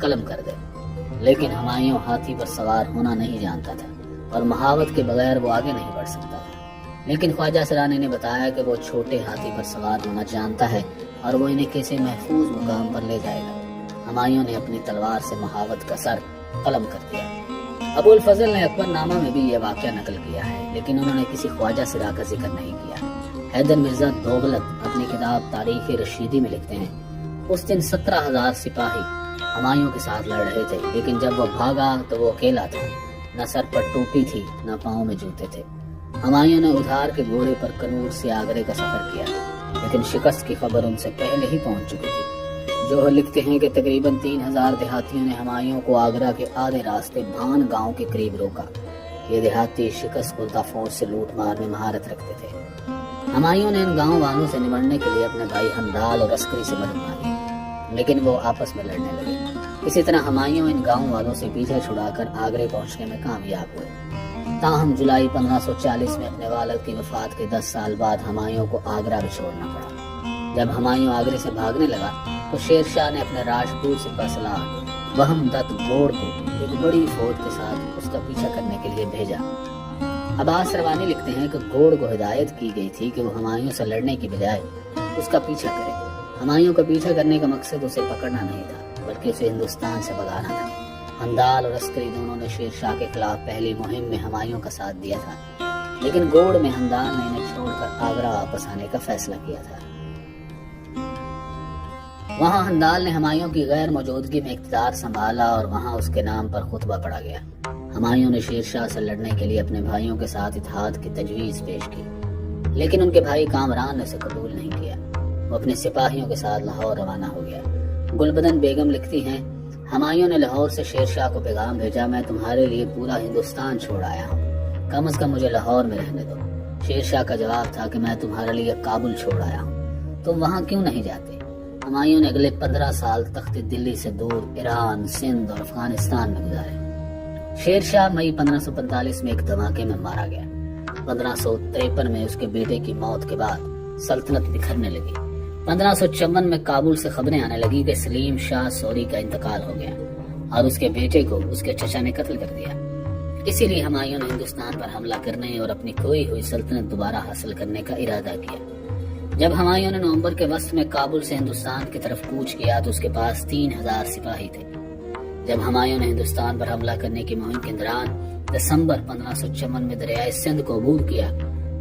قلم کر دے، لیکن ہمایوں ہاتھی پر سوار ہونا نہیں جانتا تھا اور مہاوت کے بغیر وہ آگے نہیں بڑھ سکتا تھا۔ لیکن خواجہ سرا نے بتایا کہ وہ چھوٹے ہاتھی پر سوار ہونا جانتا ہے اور وہ انہیں کسی محفوظ مقام پر لے جائے گا۔ ہمایوں نے اپنی تلوار سے مہاوت کا سر قلم کر دیا۔ ابو الفضل نے اکبر نامہ میں بھی یہ واقعہ نقل کیا ہے، لیکن انہوں نے کسی خواجہ سرا کا ذکر نہیں کیا۔ حیدر مرزا دوغلت اپنی کتاب تاریخ رشیدی میں لکھتے ہیں، اس دن 17,000 سپاہی ہمایوں کے ساتھ لڑ رہے تھے، لیکن جب وہ بھاگا تو وہ اکیلا تھا، نہ سر پر ٹوپی تھی نہ پاؤں میں جوتے تھے۔ ہمایوں نے ادھار کے گھوڑے پر کنور سے آگرے کا سفر کیا، لیکن شکست کی خبر ان سے پہلے ہی پہنچ چکی تھی۔ جو لکھتے ہیں کہ تقریباً 3,000 دیہاتیوں نے ہمایوں کو آگرہ کے آدھے راستے بھان گاؤں کے قریب روکا۔ یہ دیہاتی شکست خوردہ فوج سے لوٹ مار میں مہارت رکھتے تھے۔ ہمایوں نے ان گاؤں والوں سے نمٹنے کے لیے اپنے بھائی ہندال اور عسکری سے مدد مانگی، لیکن وہ آپس میں لڑنے لگے۔ اسی طرح ہمایوں ان گاؤں والوں سے پیچھا چھڑا کر آگرے پہنچنے میں کامیاب ہوئے۔ تاہم جولائی 1540 میں اپنے والد کی وفات کے 10 سال بعد ہمایوں کو آگرہ بھی چھوڑنا پڑا۔ جب ہمایوں آگرے سے بھاگنے لگا تو شیر شاہ نے اپنے راجپوت سپہ سالار وہم دت گوڑ کو ایک بڑی فوج کے ساتھ اس کا پیچھا کرنے کے لیے بھیجا۔ عباس روانی لکھتے ہیں کہ گوڑ کو ہدایت کی گئی تھی کہ وہ ہمایوں سے لڑنے کی بجائے اس کا پیچھا کرے۔ ہمایوں کا پیچھا کرنے کا مقصد اسے پکڑنا نہیں تھا، بلکہ اسے ہندوستان سے بھگانا تھا۔ ہندال اور عسکری دونوں نے شیر شاہ کے خلاف پہلی مہم میں ہمایوں کا ساتھ دیا تھا، لیکن گوڑ میں ہندال نے انہیں چھوڑ کر آگرہ واپس آنے کا فیصلہ کیا تھا۔ وہاں ہندال نے ہمایوں کی غیر موجودگی میں اقتدار سنبھالا اور وہاں اس کے نام پر خطبہ پڑھا گیا۔ ہمایوں نے شیر شاہ سے لڑنے کے لیے اپنے بھائیوں کے ساتھ اتحاد کی تجویز پیش کی، لیکن ان کے بھائی کامران نے اسے قبول نہیں کیا۔ وہ اپنے سپاہیوں کے ساتھ لاہور روانہ ہو گیا۔ گلبدن بیگم لکھتی ہیں، ہمایوں نے لاہور سے شیر شاہ کو پیغام بھیجا، میں تمہارے لیے پورا ہندوستان چھوڑ آیا ہوں، کم از کم مجھے لاہور میں رہنے دو۔ شیر شاہ کا جواب تھا کہ میں تمہارے لیے کابل چھوڑ آیا ہوں، تم وہاں کیوں نہیں جاتے؟ ہمایوں نے اگلے 15 سال تخت دلی سے دور ایران، سندھ اور افغانستان میں گزارے۔ شیر شاہ مئی 1545 میں ایک دھماکے میں مارا گیا۔ 1553 میں اس کے بیٹے کی موت کے بعد سلطنت بکھرنے لگی۔ 1554 میں کابل سے خبریں آنے لگی کہ سلیم شاہ سوری کا انتقال ہو گیا اور اس کے بیٹے کو اس کے چچا نے قتل کر دیا۔ اسی لیے ہمایوں نے ہندوستان پر حملہ کرنے اور اپنی کھوئی ہوئی سلطنت دوبارہ حاصل کرنے کا ارادہ کیا۔ جب ہمایوں نے نومبر کے وسط میں کابل سے ہندوستان کی طرف کوچ کیا تو اس کے پاس 3,000 سپاہی تھے۔ جب ہمایوں نے ہندوستان پر حملہ کرنے کی مہم کے دوران دسمبر 1554 میں دریائے سندھ کو عبور کیا،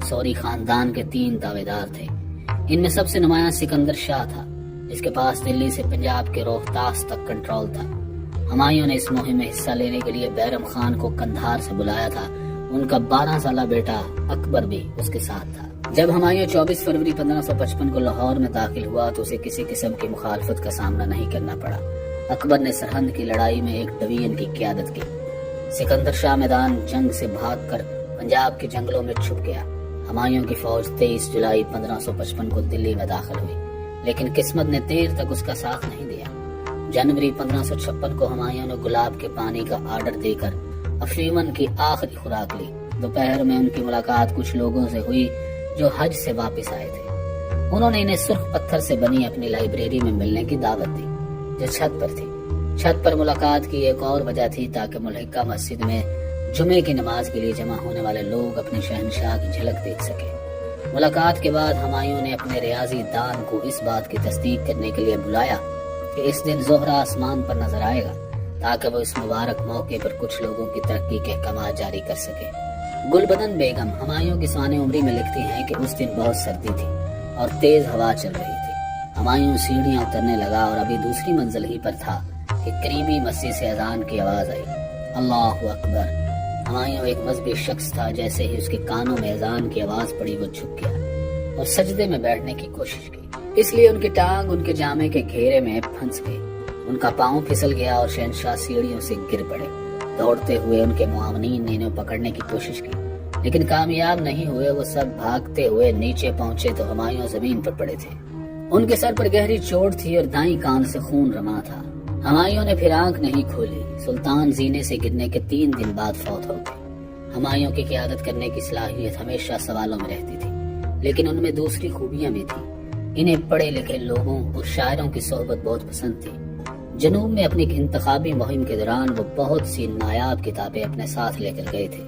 سوری خاندان کے 3 دعویدار تھے۔ ان میں سب سے نمایاں سکندر شاہ تھا، جس کے پاس دلی سے پنجاب کے روہتاس تک کنٹرول تھا۔ ہمایوں نے اس مہم میں حصہ لینے کے لیے بیرم خان کو قندھار سے بلایا تھا۔ ان کا 12 سالہ بیٹا اکبر بھی اس کے ساتھ تھا۔ جب ہمایوں 24 فروری 1555 کو لاہور میں داخل ہوا تو اسے کسی قسم کی مخالفت کا سامنا نہیں کرنا پڑا۔ اکبر نے سرہند کی لڑائی میں ایک ڈویژن کی قیادت کی۔ سکندر شاہ میدان جنگ سے بھاگ کر پنجاب کے جنگلوں میں چھپ گیا۔ ہمایوں کی فوج 23 جولائی 1555 کو دلی میں داخل ہوئی، لیکن قسمت نے دیر تک اس کا ساتھ نہیں دیا۔ جنوری 1556 کو ہمایوں نے گلاب کے پانی کا آرڈر دے کر افیون کی آخری خوراک لی۔ دوپہر میں ان کی ملاقات کچھ لوگوں سے ہوئی جو حج سے واپس آئے تھے۔ انہوں نے انہیں سرخ پتھر سے بنی اپنی لائبریری میں ملنے کی دعوت دی جو چھت پر تھی۔ چھت پر ملاقات کی ایک اور وجہ تھی تاکہ ملحقہ مسجد میں جمعے کی نماز کے لیے جمع ہونے والے لوگ اپنے شہنشاہ کی جھلک دیکھ سکے۔ ملاقات کے بعد ہمایوں نے اپنے ریاضی دان کو اس بات کی تصدیق کرنے کے لیے بلایا کہ اس دن زہرہ آسمان پر نظر آئے گا تاکہ وہ اس مبارک موقع پر کچھ لوگوں کی ترقی کے احکامات جاری کر سکے۔ گلبدن بیگم ہمایوں کی سوانح عمری میں لکھتی ہیں کہ اس دن بہت سردی تھی اور تیز ہوا چل رہی تھی۔ ہمایوں سیڑھیاں اترنے لگا اور ابھی دوسری منزل ہی پر تھا کہ قریبی مسجد سے اذان کی آواز آئی، اللہ اکبر۔ ہمایوں ایک مذہبی شخص تھا، جیسے ہی اس کے کانوں میں اذان کی آواز پڑی وہ جھک گیا اور سجدے میں بیٹھنے کی کوشش کی، اس لیے ان کی ٹانگ ان کے جامے کے گھیرے میں پھنس گئی۔ ان کا پاؤں پھسل گیا اور شہنشاہ سیڑھیوں سے گر پڑے۔ دوڑتے ہوئے ان کے معاونین نے انہیں پکڑنے کی کوشش کی، لیکن کامیاب نہیں ہوئے۔ وہ سب بھاگتے ہوئے نیچے پہنچے تو ہمایوں زمین پر پڑے تھے۔ ان کے سر پر گہری چوٹ تھی اور دائیں کان سے خون رما تھا۔ ہمایوں نے پھر آنکھ نہیں کھولی۔ سلطان زینے سے گرنے کے 3 دن بعد فوت ہو گئے۔ ہمایوں کی قیادت کرنے کی صلاحیت ہمیشہ سوالوں میں رہتی تھی، لیکن ان میں دوسری خوبیاں بھی تھیں۔ انہیں پڑھے لکھے لوگوں اور شاعروں کی صحبت بہت پسند تھی۔ جنوب میں اپنی انتخابی مہم کے دوران وہ بہت سی نایاب کتابیں اپنے ساتھ لے کر گئے تھے۔